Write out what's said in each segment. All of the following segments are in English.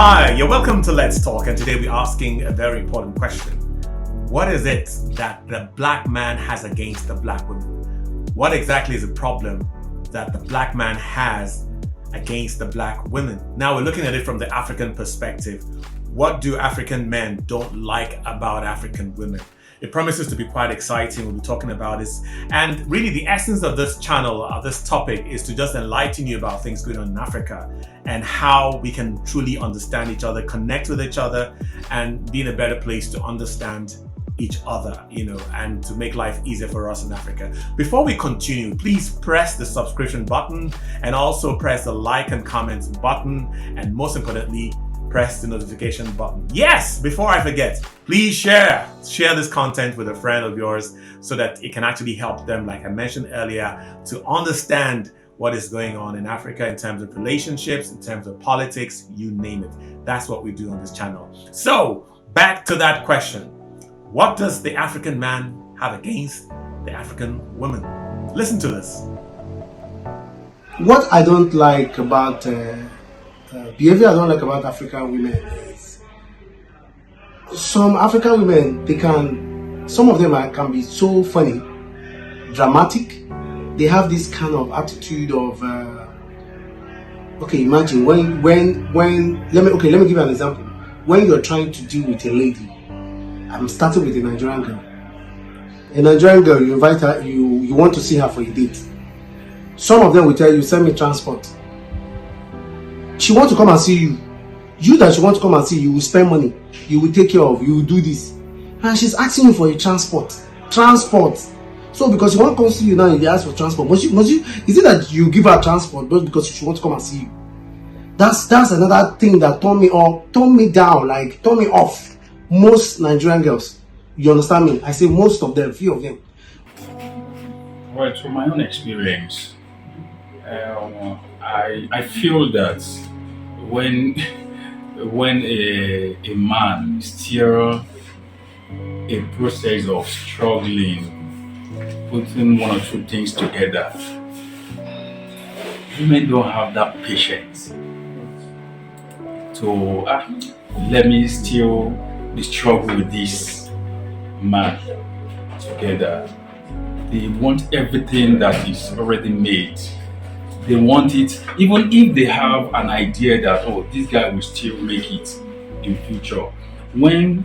Hi, you're welcome to Let's Talk, and today we're asking a very important question. What is it that the black man has against the black woman? What exactly is the problem that the black man has against the black women? Now we're looking at it from the African perspective. What do African men don't like about African women? It promises to be quite exciting. We'll be talking about this. And really the essence of this channel, this topic, is to just enlighten you about things going on in Africa and how we can truly understand each other, connect with each other, and be in a better place to understand each other, and to make life easier for us in Africa. Before we continue, please press the subscription button and also press the like and comments button, and most importantly, press the notification button. Yes, before I forget, please share this content with a friend of yours so that it can actually help them, like I mentioned earlier, to understand what is going on in Africa in terms of relationships, in terms of politics, you name it. That's what we do on this channel. So back to that question. What does the African man have against the African woman? Listen to this. What I don't like about behavior I don't like about African women is some African women, some of them can be so funny, dramatic. They have this kind of attitude of imagine let me give you an example. When you're trying to deal with a lady, I'm starting with a Nigerian girl. A Nigerian girl, you invite her, you want to see her for a date. Some of them will tell you, send me transport. She wants to come and see you. You that she wants to come and see you will spend money. You will take care of. You will do this. And she's asking you for a transport. So because she wants to come see you now, they ask for transport. Must you? Is it that you give her transport just because she wants to come and see you? That's another thing that turned me off. Most Nigerian girls. You understand me? I say most of them, few of them. Well, from my own experience, I feel that when a man is still a process of struggling, putting one or two things together, women don't have that patience to let me still struggle with this man together. They want everything that is already made. They want it, even if they have an idea that, this guy will still make it in future. When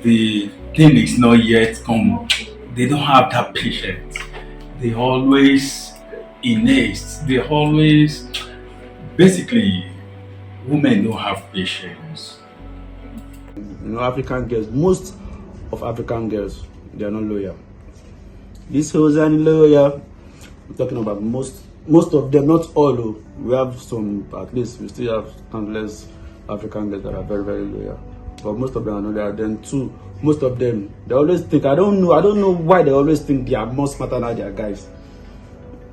the thing is not yet come, they don't have that patience. They always innate. They always, basically, women don't have patience. African girls, most of African girls, they are not loyal. This was an loyal. I'm talking about most of them, not all. We have some, at least we still have countless African girls that are very, very loyal. But most of them are not loyal. Then two, most of them, they always think, I don't know why they always think they are more smarter than their guys.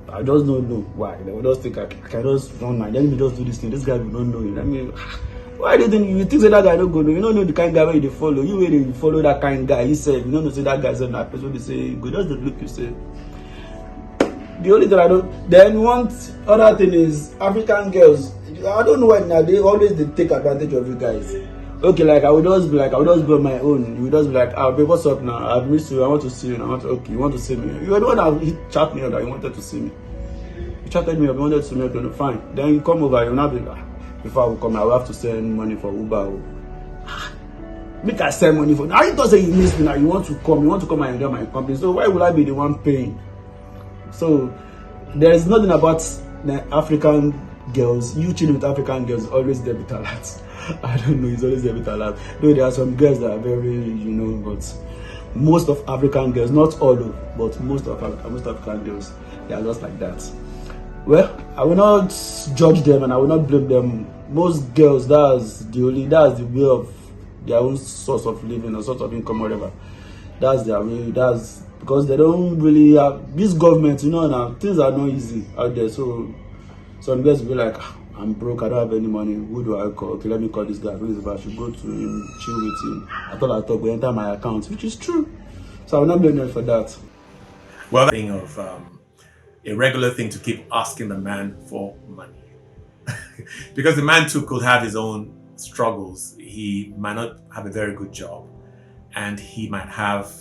I just don't know why. They will just think, I can just run my, let me just do this thing. This guy will not know it. I mean, why do you think that guy don't go? You don't know the kind of guy where you follow. You really follow that kind of guy. You say, you don't know say that guy's not that person. They say, go just look, you say. The only thing I don't. Then one other thing is African girls. I don't know why now they take advantage of you guys. Okay, like I would just be on my own. You would just be like, babe, what's up now? I've missed you. I want to see you. Okay, you want to see me? You were the one that chat me that you wanted to see me. You chatted me up. You wanted to see me. Okay, fine. Then you come over. You'll not be like, before I will come, I will have to send money for Uber. Make I send money for. Now you don't say you miss me. Now you want to come and enjoy my company. So why would I be the one paying? So there is nothing about the African girls. You chilling with African girls always debit alert. I don't know, it's always debit alert. Though there are some girls that are very, but most of African girls, not all, but most African girls, they are just like that. Well, I will not judge them and I will not blame them. Most girls, that's the way of their own source of living or source of income, whatever. That's their way. That's because they don't really have this government. Now things are not easy out there. So some girls will be like, I'm broke. I don't have any money. Who do I call? Okay, let me call this guy. I should go to him, chill with him. I thought we enter my account, which is true. So I will not blame them for that. Well, thing of a regular thing to keep asking the man for money. Because the man too could have his own struggles, he might not have a very good job, and he might have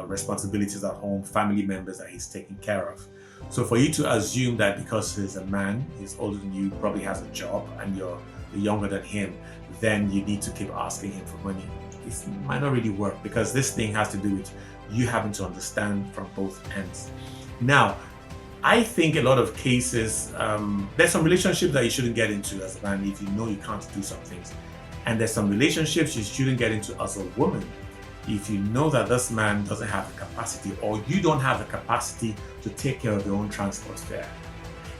responsibilities at home, family members that he's taking care of. So for you to assume that because he's a man, he's older than you, probably has a job, and you're younger than him, then you need to keep asking him for money, it might not really work, because this thing has to do with you having to understand from both ends. Now, I think a lot of cases, there's some relationships that you shouldn't get into as a man if you know you can't do some things. And there's some relationships you shouldn't get into as a woman if you know that this man doesn't have the capacity, or you don't have the capacity to take care of your own transport fare.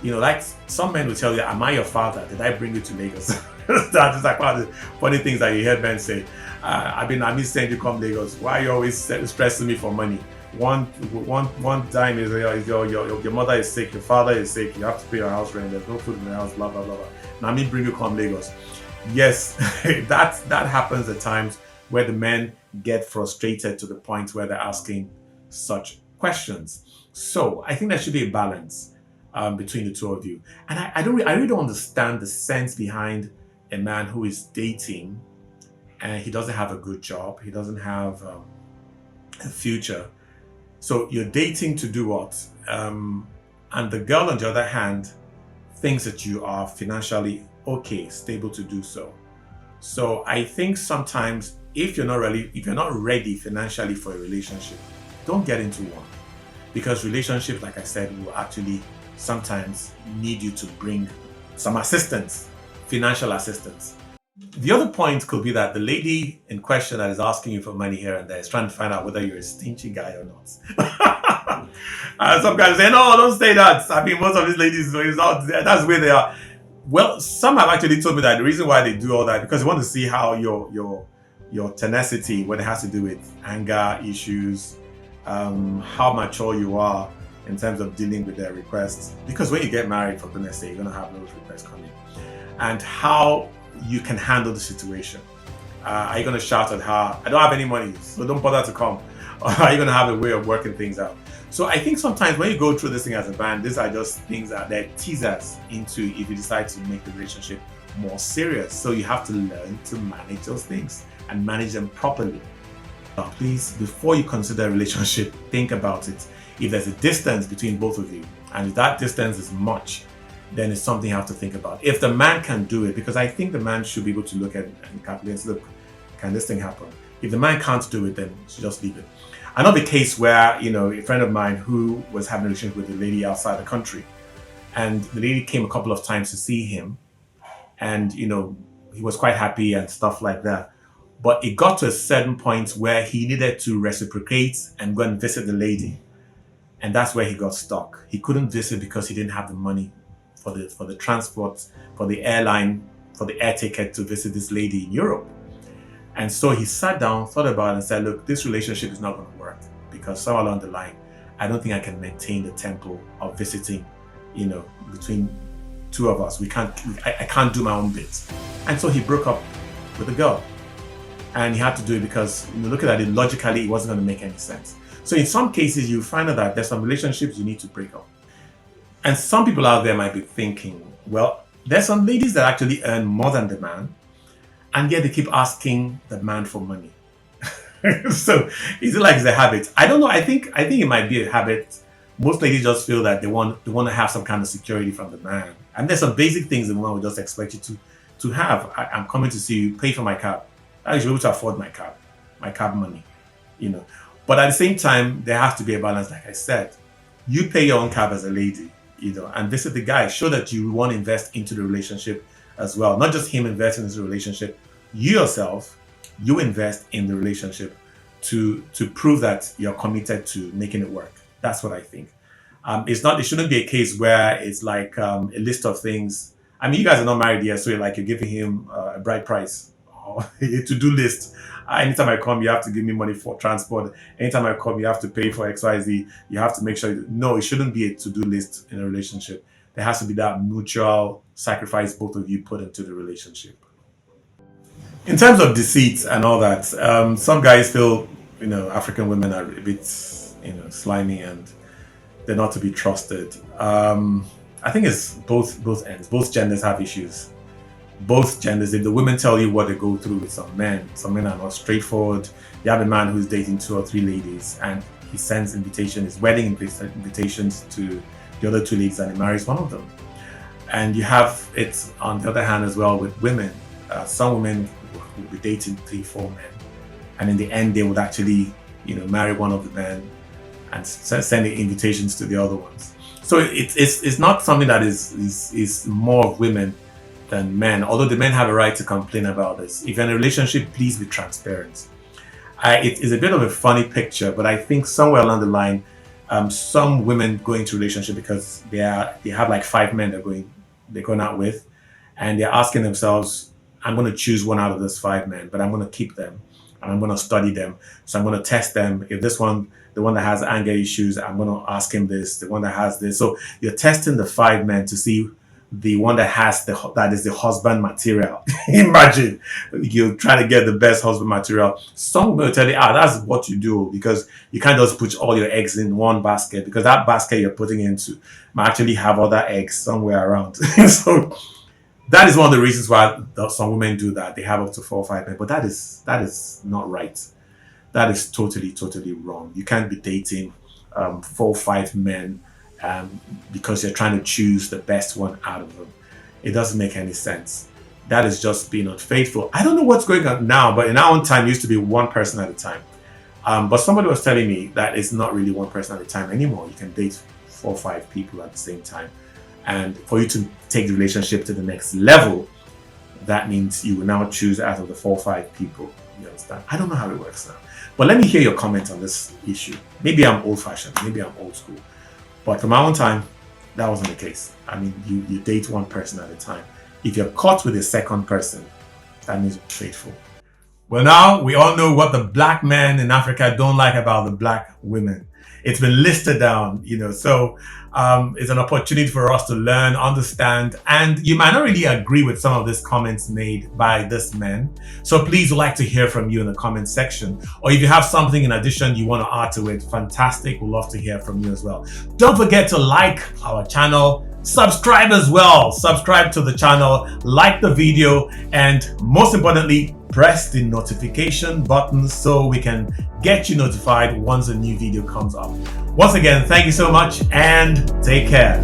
You know, like some men will tell you, am I your father? Did I bring you to Lagos? That is like one of the funny things that you hear men say. I mean, saying you come Lagos. Why are you always stressing me for money? One time is your mother is sick, your father is sick, you have to pay your house rent, there's no food in the house, blah, blah, blah, blah. Now me bring you come Lagos. Yes, that happens at times where the men get frustrated to the point where they're asking such questions. So I think there should be a balance between the two of you. And I really don't understand the sense behind a man who is dating and he doesn't have a good job, he doesn't have a future. So you're dating to do what? And the girl, on the other hand, thinks that you are financially okay, stable to do so. So I think sometimes if you're not ready financially for a relationship, don't get into one. Because relationships, like I said, will actually sometimes need you to bring some assistance, financial assistance. The other point could be that the lady in question that is asking you for money here and there is trying to find out whether you're a stingy guy or not. And some guys say, no, don't say that. I mean, most of these ladies, that's where they are. Well, some have actually told me that the reason why they do all that because they want to see how your tenacity when it has to do with anger issues, how mature you are in terms of dealing with their requests. Because when you get married, for goodness sake, you're going to have those requests coming. And how you can handle the situation. Are you going to shout at her, I don't have any money, so don't bother to come? Or are you going to have a way of working things out? So I think sometimes when you go through this thing as a band, these are just things that they're teasers into if you decide to make the relationship more serious. So you have to learn to manage those things and manage them properly. Now, please, before you consider a relationship, think about it. If there's a distance between both of you, and if that distance is much, then it's something you have to think about. If the man can do it, because I think the man should be able to look at and calculate, look, can this thing happen? If the man can't do it, then you should just leave it. I know the case where, a friend of mine who was having a relationship with a lady outside the country, and the lady came a couple of times to see him, and, he was quite happy and stuff like that. But it got to a certain point where he needed to reciprocate and go and visit the lady. And that's where he got stuck. He couldn't visit because he didn't have the money for the transport, for the airline, for the air ticket to visit this lady in Europe. And so he sat down, thought about it and said, look, this relationship is not going to work because somewhere along the line, I don't think I can maintain the tempo of visiting, between two of us. I can't do my own bit. And so he broke up with the girl. And he had to do it because, looking at it logically, it wasn't going to make any sense. So in some cases, you find out that there's some relationships you need to break up. And some people out there might be thinking, well, there's some ladies that actually earn more than the man, and yet they keep asking the man for money. So is it like it's a habit? I don't know. I think it might be a habit. Most ladies just feel that they want to have some kind of security from the man. And there's some basic things the woman would just expect you to have. I'm coming to see you, pay for my cab. I should be able to afford my cab money, But at the same time, there has to be a balance, like I said. You pay your own cab as a lady, and visit the guy. Show that you want to invest into the relationship as well. Not just him investing into the relationship. You yourself, you invest in the relationship to prove that you're committed to making it work. That's what I think. It shouldn't be a case where it's like a list of things. I mean, you guys are not married yet, so you're giving him a bride price or a to-do list. Anytime I come, you have to give me money for transport. Anytime I come, you have to pay for XYZ. You have to make sure. No, it shouldn't be a to-do list in a relationship. There has to be that mutual sacrifice both of you put into the relationship. In terms of deceit and all that, some guys feel, African women are a bit, slimy and they're not to be trusted. I think it's both ends. Both genders have issues both genders. If the women tell you what they go through with some men are not straightforward. You have a man who's dating 2 or 3 ladies and he sends his wedding invitations to the other 2 ladies and he marries one of them. And you have it on the other hand as well with women. Some women will be dating 3, 4 men, and in the end they would actually, marry one of the men and send the invitations to the other ones. So it's not something that is more of women than men, although the men have a right to complain about this. If you're in a relationship, please be transparent. It is a bit of a funny picture, but I think somewhere along the line, some women go into a relationship because they have like 5 men they're going out with, and they're asking themselves, I'm going to choose one out of those 5 men, but I'm going to keep them and I'm going to study them. So I'm going to test them. If the one that has anger issues, I'm going to ask him this, the one that has this. So you're testing the 5 men to see the one that is the husband material. Imagine you try to get the best husband material. Some people will tell you, that's what you do, because you can't just put all your eggs in one basket, because that basket you're putting into might actually have other eggs somewhere around. So that is one of the reasons why some women do that. They have up to 4 or 5 men, but that is not right. That is totally, totally wrong. You can't be dating 4 or 5 men because you're trying to choose the best one out of them. It doesn't make any sense. That is just being unfaithful. I don't know what's going on now, but in our own time, it used to be 1 person at a time. But somebody was telling me that it's not really 1 person at a time anymore. You can date 4 or 5 people at the same time. And for you to take the relationship to the next level, that means you will now choose out of the 4 or 5 people. You understand? I don't know how it works now. But let me hear your comment on this issue. Maybe I'm old-fashioned. Maybe I'm old school. But from my own time, that wasn't the case. I mean, you date 1 person at a time. If you're caught with a second person, that means you're faithful. Well, now we all know what the black men in Africa don't like about the black women. It's been listed down, so it's an opportunity for us to learn, understand, and you might not really agree with some of these comments made by this man. So please, we'd like to hear from you in the comment section. Or if you have something in addition you want to add to it, fantastic. We'd love to hear from you as well. Don't forget to like our channel, subscribe as well. Subscribe to the channel, like the video, and most importantly, press the notification button so we can get you notified once a new video comes up. Once again, thank you so much and take care.